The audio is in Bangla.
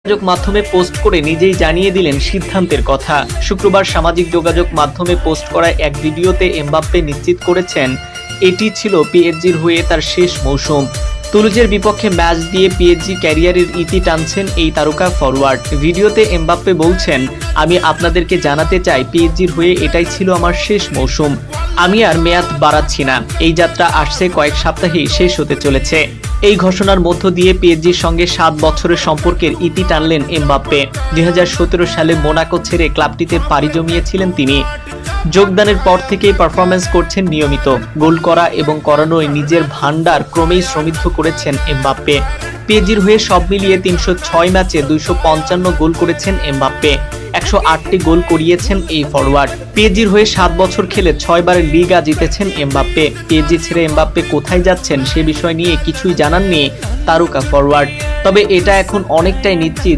যোগাযোগ মাধ্যমে পোস্ট করে নিজেই জানিয়ে দিলেন সিদ্ধান্তের কথা। শুক্রবার সামাজিক যোগাযোগ মাধ্যমে পোস্ট করা এক ভিডিওতে এমবাপ্পে নিশ্চিত করেছেন এটি ছিল পিএসজির হয়ে তার শেষ মৌসুম। তুলুজের বিপক্ষে ম্যাচ দিয়ে পিএসজি ক্যারিয়ারের ইতি টানছেন এই তারকা ফরওয়ার্ড। ভিডিওতে এমবাপ্পে বলছেন, আমি আপনাদেরকে জানাতে চাই পিএসজির হয়ে এটাই ছিল আমার শেষ মৌসুম। আমি আর মেয়াদ বাড়াচ্ছি না। এই যাত্রা আসছে কয়েক সপ্তাহেই শেষ হতে চলেছে। এই ঘোষণার মধ্য দিয়ে পিএসজির সঙ্গে 7 বছরের সম্পর্কের ইতি টানলেন এমবাপ্পে। 2017 সালে মোনাকো ছেড়ে ক্লাবটিতে পাড়ি জমিয়েছিলেন তিনি। যোগদানের পর থেকেই পারফরম্যান্স করছেন নিয়মিত। গোল করা এবং করানোয় নিজের ভান্ডার ক্রমেই সমৃদ্ধ করেছেন এমবাপ্পে। পিএসজির হয়ে সব মিলিয়ে 306 ম্যাচে 255 গোল করেছেন এমবাপ্পে। 108টি গোল করিয়েছেন এই ফরওয়ার্ড। পিএসজির হয়ে 7 বছর খেলে 6 বারের লিগা জিতেছেন এমবাপ্পে। পিএসজি ছেড়ে এমবাপ্পে কোথায় যাচ্ছেন সে বিষয় নিয়ে কিছুই জানাননি তারকা ফরওয়ার্ড। তবে এটা এখন অনেকটাই নিশ্চিত